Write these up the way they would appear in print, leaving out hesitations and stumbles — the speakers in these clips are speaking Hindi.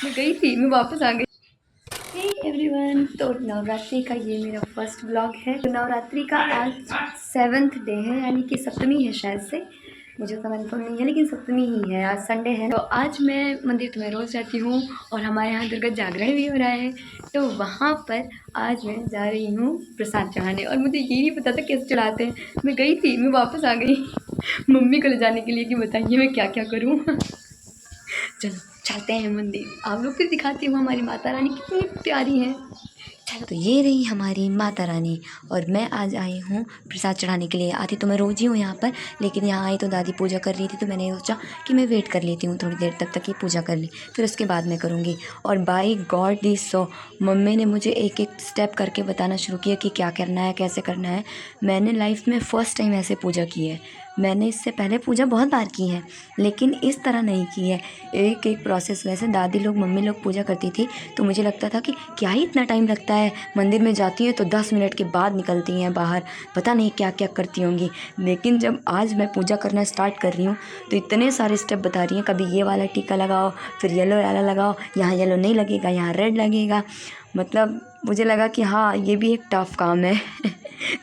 मैं गई थी, मैं वापस आ गई। हे एवरीवन, तो नवरात्रि का ये मेरा फर्स्ट ब्लॉग है। तो नवरात्रि का आज 7th डे है, यानी कि सप्तमी है शायद से, मुझे तो कंफर्म नहीं है, लेकिन सप्तमी ही है। आज संडे है, तो आज मैं मंदिर तो मैं रोज़ जाती हूँ और हमारे यहाँ दुर्गा जागरण भी हो रहा है। तो वहाँ पर आज मैं जा रही हूँ प्रसाद चढ़ाने, और मुझे ये नहीं पता था कैसे चढ़ाते हैं। मैं गई थी, मैं वापस आ गई मम्मी को ले जाने के लिए कि बताइए मैं क्या क्या करूँ चलो चलते हैं मंदिर, आप लोग को दिखाती हूँ हमारी माता रानी कितनी प्यारी है। चलो, तो ये रही हमारी माता रानी, और मैं आज आई हूँ प्रसाद चढ़ाने के लिए। आती तो मैं रोज़ ही हूँ यहाँ पर, लेकिन यहाँ आई तो दादी पूजा कर रही थी, तो मैंने सोचा कि मैं वेट कर लेती हूँ थोड़ी देर, तब तक ये पूजा कर ली, फिर उसके बाद मैं करूँगी। और by God this so, mummy ने मुझे एक एक स्टेप करके बताना शुरू किया कि क्या करना है, कैसे करना है। मैंने लाइफ में फ़र्स्ट टाइम ऐसे पूजा की है। मैंने इससे पहले पूजा बहुत बार की है, लेकिन इस तरह नहीं की है। एक एक प्रोसेस, वैसे दादी लोग, मम्मी लोग पूजा करती थी, तो मुझे लगता था कि क्या ही इतना टाइम लगता है, मंदिर में जाती हैं तो 10 मिनट के बाद निकलती हैं बाहर, पता नहीं क्या क्या करती होंगी। लेकिन जब आज मैं पूजा करना स्टार्ट कर रही हूँ तो इतने सारे स्टेप बता रही हैं, कभी ये वाला टीका लगाओ, फिर येलो वाला लगाओ, यहाँ येलो नहीं लगेगा, यहाँ रेड लगेगा। मतलब मुझे लगा कि हाँ, ये भी एक टफ काम है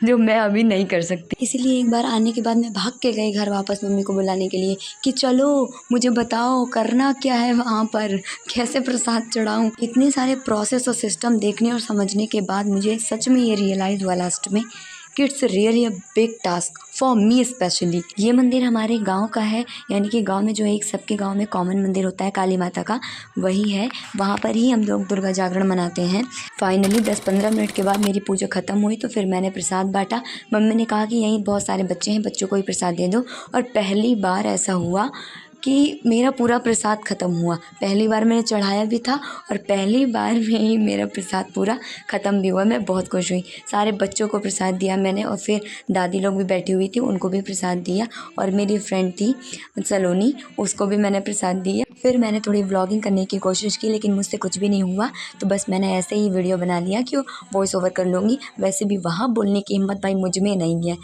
जो मैं अभी नहीं कर सकती। इसीलिए एक बार आने के बाद मैं भाग के गई घर वापस मम्मी को बुलाने के लिए कि चलो मुझे बताओ करना क्या है वहाँ पर, कैसे प्रसाद चढ़ाऊँ। इतने सारे प्रोसेस और सिस्टम देखने और समझने के बाद मुझे सच में ये रियलाइज़ हुआ लास्ट में कि it's really a big task for me specially. ये मंदिर हमारे गांव का है, यानी कि गांव में जो एक सबके गांव में कॉमन मंदिर होता है काली माता का, वही है। वहाँ पर ही हम लोग दुर्गा जागरण मनाते हैं। फाइनली 10-15 मिनट के बाद मेरी पूजा ख़त्म हुई, तो फिर मैंने प्रसाद बांटा। मम्मी ने कहा कि यहीं बहुत सारे बच्चे हैं, बच्चों को ही प्रसाद दे दो। और पहली बार ऐसा हुआ कि मेरा पूरा प्रसाद ख़त्म हुआ। पहली बार मैंने चढ़ाया भी था और पहली बार में ही मेरा प्रसाद पूरा ख़त्म भी हुआ। मैं बहुत खुश हुई। सारे बच्चों को प्रसाद दिया मैंने, और फिर दादी लोग भी बैठी हुई थी, उनको भी प्रसाद दिया। और मेरी फ्रेंड थी सलोनी, उसको भी मैंने प्रसाद दिया। फिर मैंने थोड़ी व्लॉगिंग करने की कोशिश की, लेकिन मुझसे कुछ भी नहीं हुआ, तो बस मैंने ऐसे ही वीडियो बना लिया कि वॉइस ओवर कर लूँगी। वैसे भी वहाँ बोलने की हिम्मत भाई मुझ में नहीं है।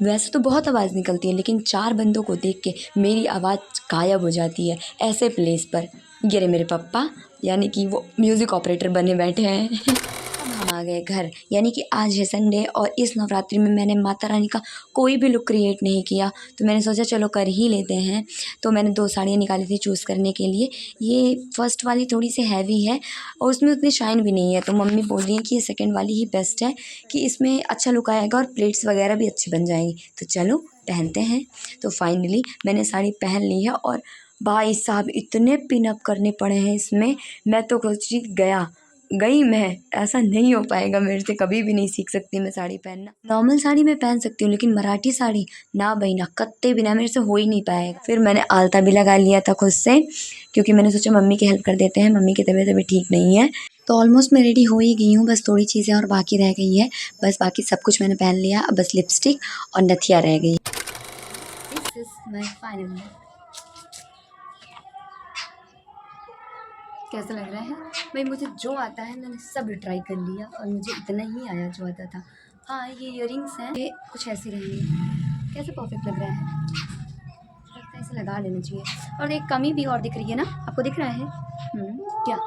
वैसे तो बहुत आवाज़ निकलती है, लेकिन 4 बंदों को देख के मेरी आवाज़ गायब हो जाती है ऐसे प्लेस पर। ये रहे मेरे पापा, यानी कि वो म्यूज़िक ऑपरेटर बने बैठे हैं अब हम आ गए घर, यानी कि आज है संडे, और इस नवरात्रि में मैंने माता रानी का कोई भी लुक क्रिएट नहीं किया, तो मैंने सोचा चलो कर ही लेते हैं। तो मैंने 2 साड़ियाँ निकाली थी चूज़ करने के लिए। ये फर्स्ट वाली थोड़ी सी हैवी है और उसमें उतनी शाइन भी नहीं है, तो मम्मी बोल रही है कि ये सेकंड वाली ही बेस्ट है, कि इसमें अच्छा लुक आएगा और प्लेट्स वगैरह भी अच्छी बन जाएंगी। तो चलो पहनते हैं। तो फाइनली मैंने साड़ी पहन ली है, और भाई साहब इतने पिन अप करने पड़े हैं इसमें, मैं तो सोची गई मैं, ऐसा नहीं हो पाएगा मेरे से, कभी भी नहीं सीख सकती मैं साड़ी पहनना। नॉर्मल साड़ी मैं पहन सकती हूँ, लेकिन मराठी साड़ी ना भाई ना, कत्ते भी ना, मेरे से हो ही नहीं पाएगा। फिर मैंने आलता भी लगा लिया था खुद से, क्योंकि मैंने सोचा मम्मी की हेल्प कर देते हैं, मम्मी की तबीयत अभी ठीक नहीं है। तो ऑलमोस्ट मैं रेडी हो ही गई हूँ, बस थोड़ी चीज़ें और बाकी रह गई है। बस बाकी सब कुछ मैंने पहन लिया, अब बस लिपस्टिक और नथिया रह गई। This is my final look. कैसा लग रहा है भाई? मुझे जो आता है मैंने सब ट्राई कर लिया, और मुझे इतना ही आया जो आता था। हाँ, ये इयररिंग्स हैं, ये कुछ ऐसे रहेंगे। कैसे परफेक्ट लग रहा है, लगता है इसे लगा लेना चाहिए। और एक कमी भी और दिख रही है ना, आपको दिख रहा है? क्या?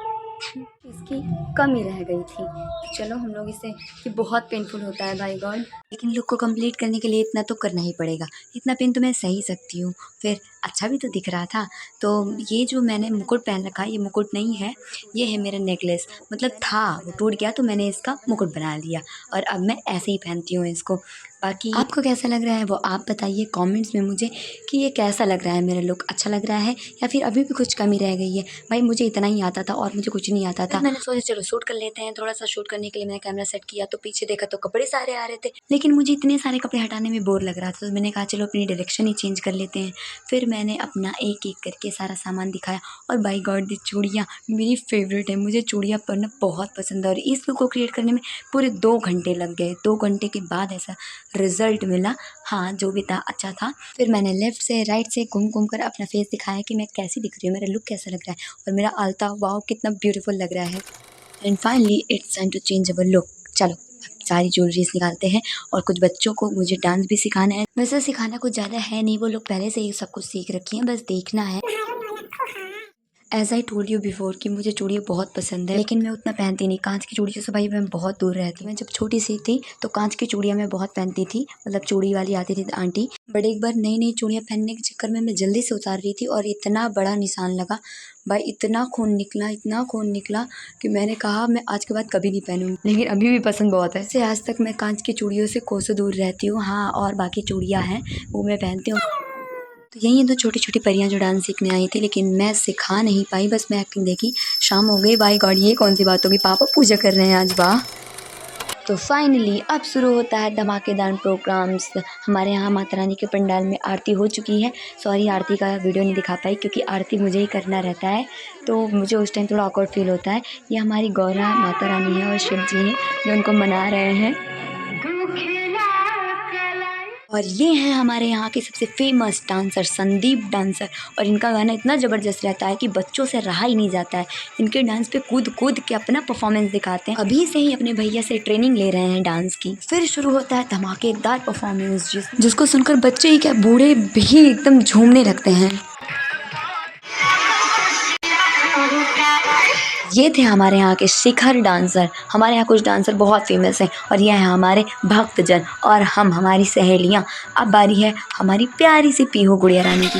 इसकी कमी रह गई थी। तो चलो हम लोग इसे, ये बहुत पेनफुल होता है बाय गॉड, लेकिन लुक को कंप्लीट करने के लिए इतना तो करना ही पड़ेगा। इतना पेन तो मैं सही सकती हूँ, फिर अच्छा भी तो दिख रहा था। तो ये जो मैंने मुकुट पहन रखा है, ये मुकुट नहीं है, ये है मेरा नेकलेस। मतलब था, वो टूट गया तो मैंने इसका मुकुट बना लिया, और अब मैं ऐसे ही पहनती हूँ इसको। बाकी आपको कैसा लग रहा है वो आप बताइए कमेंट्स में मुझे, कि ये कैसा लग रहा है, मेरा लुक अच्छा लग रहा है या फिर अभी भी कुछ कमी रह गई है। भाई मुझे इतना ही आता था और मुझे कुछ नहीं आता था। मैंने सोचा चलो शूट कर लेते हैं, थोड़ा सा शूट करने के लिए मैंने कैमरा सेट किया, तो पीछे देखा तो कपड़े सारे आ रहे थे, लेकिन मुझे इतने सारे कपड़े हटाने में बोर लग रहा था, तो मैंने कहा चलो अपनी डायरेक्शन ही चेंज कर लेते हैं। फिर मैंने अपना एक एक करके सारा सामान दिखाया, और बाई गॉड दी चूड़ियाँ मेरी फेवरेट है, मुझे चूड़ियाँ पहनना बहुत पसंद है, और इस लुक को क्रिएट करने में पूरे 2 घंटे लग गए। 2 घंटे के बाद ऐसा रिजल्ट मिला। हाँ, जो भी था अच्छा था। फिर मैंने लेफ्ट से राइट से घूम घूम कर अपना फेस दिखाया कि मैं कैसी दिख रही हूँ, मेरा लुक कैसा लग रहा है, और मेरा आलता वाओ कितना ब्यूटीफुल लग रहा है। And finally it's time to change our look. चलो सारी ज्वेलरीज निकालते हैं, और कुछ बच्चों को मुझे डांस भी सिखाना है। वैसे सिखाना कुछ ज़्यादा है नहीं, वो लोग पहले से ही सब कुछ सीख रखी हैं, बस देखना है। As I told you before कि मुझे चूड़ियाँ बहुत पसंद है, लेकिन मैं उतना पहनती नहीं। कांच की चूड़ियों से भाई मैं बहुत दूर रहती हूँ। मैं जब छोटी सी थी तो कांच की चूड़ियाँ मैं बहुत पहनती थी, मतलब चूड़ी वाली आती थी आंटी। बट एक बार नई नई चूड़ियाँ पहनने के चक्कर में मैं जल्दी से उतार रही थी और इतना बड़ा निशान लगा भाई, इतना खून निकला कि मैंने कहा मैं आज के बाद कभी नहीं पहनूंगी। लेकिन अभी भी पसंद बहुत है। से आज तक मैं कांच की चूड़ियों से कोसों दूर रहती हूँ। हाँ, और बाकी चूड़ियाँ हैं वो मैं पहनती हूँ। तो यही है 2 छोटी-छोटी परियां जो डांस सीखने आई थी, लेकिन मैं सिखा नहीं पाई, बस मैं एक्टिंग देखी। शाम हो गई, बाय गॉड ये कौन सी बात होगी, पापा पूजा कर रहे हैं आज, वाह। तो फाइनली अब शुरू होता है धमाकेदार प्रोग्राम्स। हमारे यहाँ माता रानी के पंडाल में आरती हो चुकी है। सॉरी आरती का वीडियो नहीं दिखा पाई क्योंकि आरती मुझे ही करना रहता है, तो मुझे उस टाइम थोड़ा ऑकवर्ड फील होता है। ये हमारी गौरा माता रानी है और शिव जी हैं जो उनको मना रहे हैं। और ये हैं हमारे यहाँ के सबसे फेमस डांसर संदीप डांसर, और इनका गाना इतना ज़बरदस्त रहता है कि बच्चों से रहा ही नहीं जाता है। इनके डांस पे कूद कूद के अपना परफॉर्मेंस दिखाते हैं। अभी से ही अपने भैया से ट्रेनिंग ले रहे हैं डांस की। फिर शुरू होता है धमाकेदार परफॉर्मेंस जिसको सुनकर बच्चे ही क्या बूढ़े भी एकदम झूमने लगते हैं। ये थे हमारे यहाँ के शिखर डांसर। हमारे यहाँ कुछ डांसर बहुत फेमस हैं और ये हैं हमारे भक्तजन और हम हमारी सहेलियाँ। अब बारी है हमारी प्यारी सी पीहू गुड़िया रानी की।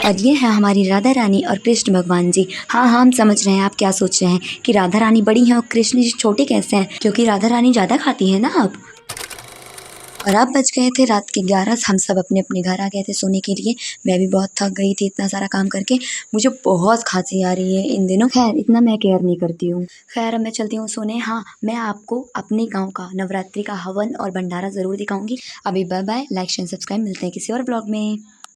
और ये है हमारी राधा रानी और कृष्ण भगवान जी। हाँ हाँ, हम समझ रहे हैं आप क्या सोच रहे हैं कि राधा रानी बड़ी हैं और कृष्ण जी छोटे कैसे हैं, क्योंकि राधा रानी ज़्यादा खाती है ना अब। और अब बज गए थे रात के 11। हम सब अपने अपने घर आ गए थे सोने के लिए। मैं भी बहुत थक गई थी इतना सारा काम करके। मुझे बहुत खांसी आ रही है इन दिनों। खैर इतना मैं केयर नहीं करती हूँ। खैर अब मैं चलती हूँ सोने। हाँ, मैं आपको अपने गांव का नवरात्रि का हवन और भंडारा ज़रूर दिखाऊंगी। अभी bye bye, like share subscribe, मिलते हैं किसी और ब्लॉग में।